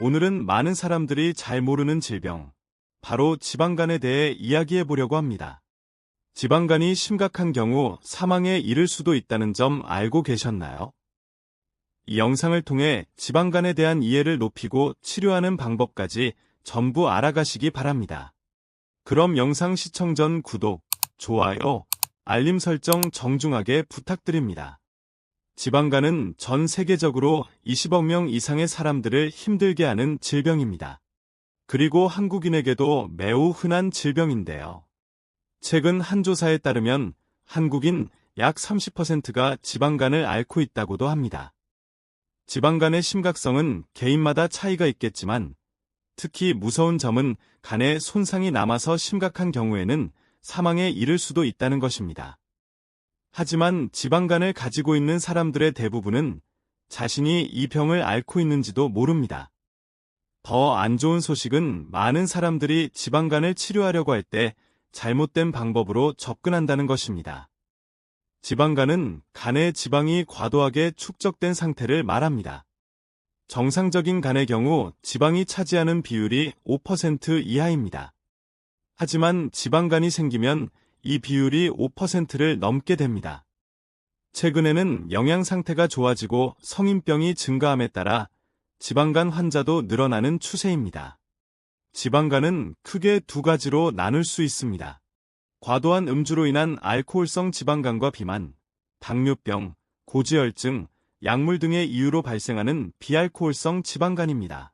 오늘은 많은 사람들이 잘 모르는 질병, 바로 지방간에 대해 이야기해 보려고 합니다. 지방간이 심각한 경우 사망에 이를 수도 있다는 점 알고 계셨나요? 이 영상을 통해 지방간에 대한 이해를 높이고 치료하는 방법까지 전부 알아가시기 바랍니다. 그럼 영상 시청 전 구독, 좋아요, 알림 설정 정중하게 부탁드립니다. 지방간은 전 세계적으로 20억 명 이상의 사람들을 힘들게 하는 질병입니다. 그리고 한국인에게도 매우 흔한 질병인데요. 최근 한 조사에 따르면 한국인 약 30%가 지방간을 앓고 있다고도 합니다. 지방간의 심각성은 개인마다 차이가 있겠지만 특히 무서운 점은 간에 손상이 남아서 심각한 경우에는 사망에 이를 수도 있다는 것입니다. 하지만 지방간을 가지고 있는 사람들의 대부분은 자신이 이 병을 앓고 있는지도 모릅니다. 더 안 좋은 소식은 많은 사람들이 지방간을 치료하려고 할 때 잘못된 방법으로 접근한다는 것입니다. 지방간은 간에 지방이 과도하게 축적된 상태를 말합니다. 정상적인 간의 경우 지방이 차지하는 비율이 5% 이하입니다. 하지만 지방간이 생기면 이 비율이 5%를 넘게 됩니다. 최근에는 영양 상태가 좋아지고 성인병이 증가함에 따라 지방간 환자도 늘어나는 추세입니다. 지방간은 크게 두 가지로 나눌 수 있습니다. 과도한 음주로 인한 알코올성 지방간과 비만, 당뇨병, 고지혈증, 약물 등의 이유로 발생하는 비알코올성 지방간입니다.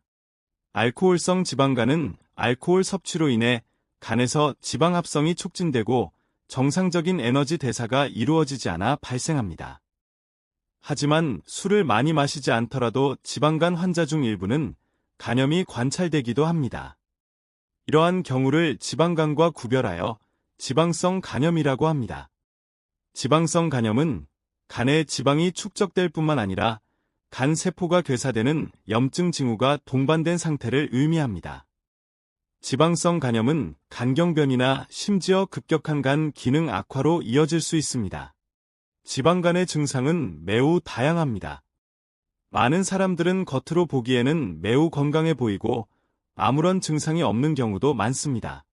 알코올성 지방간은 알코올 섭취로 인해 간에서 지방 합성이 촉진되고 정상적인 에너지 대사가 이루어지지 않아 발생합니다. 하지만 술을 많이 마시지 않더라도 지방간 환자 중 일부는 간염이 관찰되기도 합니다. 이러한 경우를 지방간과 구별하여 지방성 간염이라고 합니다. 지방성 간염은 간에 지방이 축적될 뿐만 아니라 간 세포가 괴사되는 염증 징후가 동반된 상태를 의미합니다. 지방성 간염은 간경변이나 심지어 급격한 간 기능 악화로 이어질 수 있습니다. 지방간의 증상은 매우 다양합니다. 많은 사람들은 겉으로 보기에는 매우 건강해 보이고 아무런 증상이 없는 경우도 많습니다.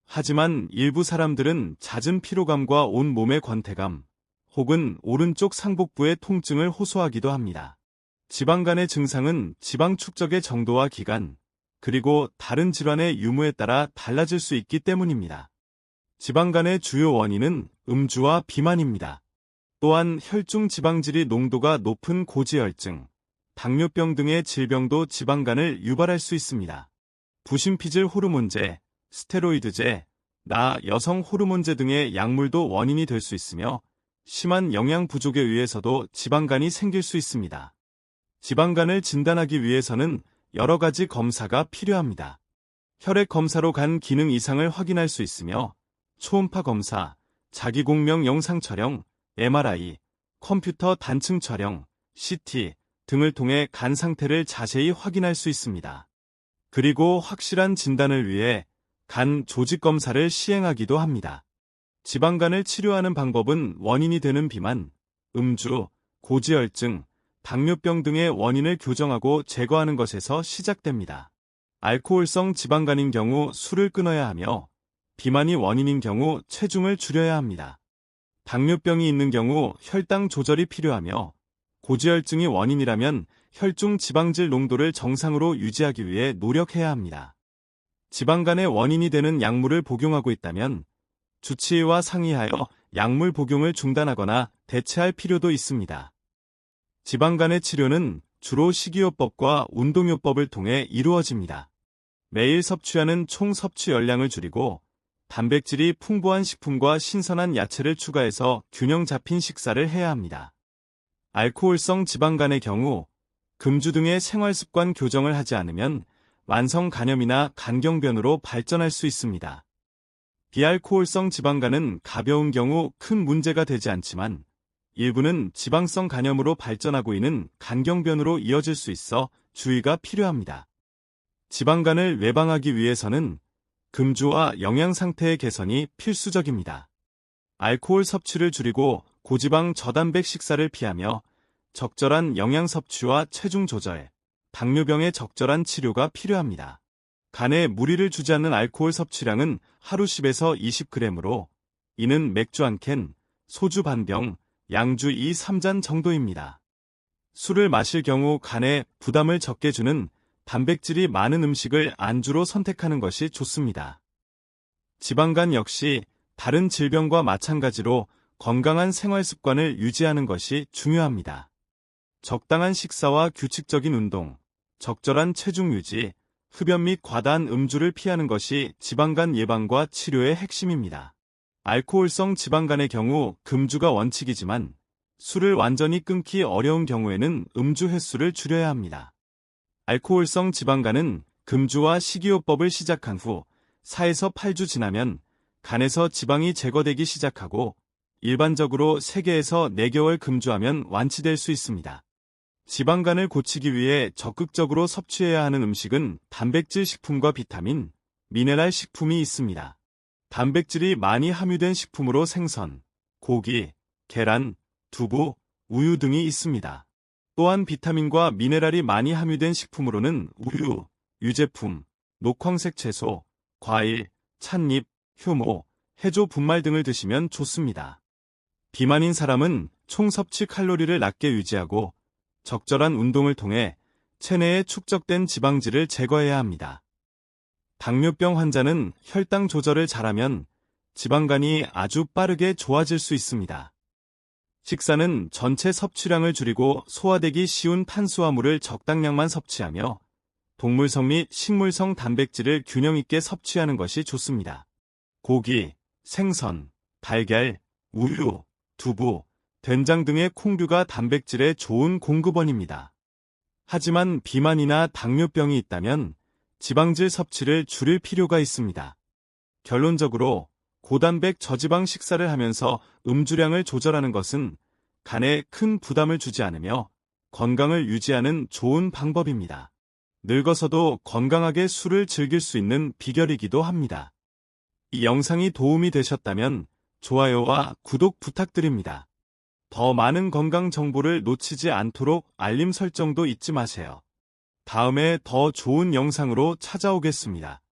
하지만 일부 사람들은 잦은 피로감과 온몸의 권태감, 혹은 오른쪽 상복부의 통증을 호소하기도 합니다. 지방간의 증상은 지방 축적의 정도와 기간, 그리고 다른 질환의 유무에 따라 달라질 수 있기 때문입니다. 지방간의 주요 원인은 음주와 비만입니다. 또한 혈중 지방질이 농도가 높은 고지혈증, 당뇨병 등의 질병도 지방간을 유발할 수 있습니다. 부신피질 호르몬제, 스테로이드제, 여성 호르몬제 등의 약물도 원인이 될 수 있으며 심한 영양 부족에 의해서도 지방간이 생길 수 있습니다. 지방간을 진단하기 위해서는 여러 가지 검사가 필요합니다. 혈액 검사로 간 기능 이상을 확인할 수 있으며 초음파 검사, 자기공명 영상 촬영, MRI, 컴퓨터 단층 촬영, CT 등을 통해 간 상태를 자세히 확인할 수 있습니다. 그리고 확실한 진단을 위해 간 조직 검사를 시행하기도 합니다. 지방간을 치료하는 방법은 원인이 되는 비만, 음주, 고지혈증, 당뇨병 등의 원인을 교정하고 제거하는 것에서 시작됩니다. 알코올성 지방간인 경우 술을 끊어야 하며 비만이 원인인 경우 체중을 줄여야 합니다. 당뇨병이 있는 경우 혈당 조절이 필요하며 고지혈증이 원인이라면 혈중 지방질 농도를 정상으로 유지하기 위해 노력해야 합니다. 지방간의 원인이 되는 약물을 복용하고 있다면 주치의와 상의하여 약물 복용을 중단하거나 대체할 필요도 있습니다. 지방간의 치료는 주로 식이요법과 운동요법을 통해 이루어집니다. 매일 섭취하는 총 섭취 열량을 줄이고 단백질이 풍부한 식품과 신선한 야채를 추가해서 균형 잡힌 식사를 해야 합니다. 알코올성 지방간의 경우 금주 등의 생활습관 교정을 하지 않으면 만성 간염이나 간경변으로 발전할 수 있습니다. 비알코올성 지방간은 가벼운 경우 큰 문제가 되지 않지만 일부는 지방성 간염으로 발전하고 있는 간경변으로 이어질 수 있어 주의가 필요합니다. 지방간을 예방하기 위해서는 금주와 영양 상태의 개선이 필수적입니다. 알코올 섭취를 줄이고 고지방 저단백 식사를 피하며 적절한 영양 섭취와 체중 조절, 당뇨병의 적절한 치료가 필요합니다. 간에 무리를 주지 않는 알코올 섭취량은 하루 10에서 20g으로 이는 맥주 한 캔, 소주 반 병, 양주 2, 3잔 정도입니다. 술을 마실 경우 간에 부담을 적게 주는 단백질이 많은 음식을 안주로 선택하는 것이 좋습니다. 지방간 역시 다른 질병과 마찬가지로 건강한 생활 습관을 유지하는 것이 중요합니다. 적당한 식사와 규칙적인 운동, 적절한 체중 유지, 흡연 및 과다한 음주를 피하는 것이 지방간 예방과 치료의 핵심입니다. 알코올성 지방간의 경우 금주가 원칙이지만 술을 완전히 끊기 어려운 경우에는 음주 횟수를 줄여야 합니다. 알코올성 지방간은 금주와 식이요법을 시작한 후 4에서 8주 지나면 간에서 지방이 제거되기 시작하고 일반적으로 3개에서 4개월 금주하면 완치될 수 있습니다. 지방간을 고치기 위해 적극적으로 섭취해야 하는 음식은 단백질 식품과 비타민, 미네랄 식품이 있습니다. 단백질이 많이 함유된 식품으로 생선, 고기, 계란, 두부, 우유 등이 있습니다. 또한 비타민과 미네랄이 많이 함유된 식품으로는 우유, 유제품, 녹황색 채소, 과일, 찻잎, 효모, 해조 분말 등을 드시면 좋습니다. 비만인 사람은 총 섭취 칼로리를 낮게 유지하고 적절한 운동을 통해 체내에 축적된 지방질을 제거해야 합니다. 당뇨병 환자는 혈당 조절을 잘하면 지방간이 아주 빠르게 좋아질 수 있습니다. 식사는 전체 섭취량을 줄이고 소화되기 쉬운 탄수화물을 적당량만 섭취하며 동물성 및 식물성 단백질을 균형 있게 섭취하는 것이 좋습니다. 고기, 생선, 달걀, 우유, 두부, 된장 등의 콩류가 단백질의 좋은 공급원입니다. 하지만 비만이나 당뇨병이 있다면 지방질 섭취를 줄일 필요가 있습니다. 결론적으로 고단백 저지방 식사를 하면서 음주량을 조절하는 것은 간에 큰 부담을 주지 않으며 건강을 유지하는 좋은 방법입니다. 늙어서도 건강하게 술을 즐길 수 있는 비결이기도 합니다. 이 영상이 도움이 되셨다면 좋아요와 구독 부탁드립니다. 더 많은 건강 정보를 놓치지 않도록 알림 설정도 잊지 마세요. 다음에 더 좋은 영상으로 찾아오겠습니다.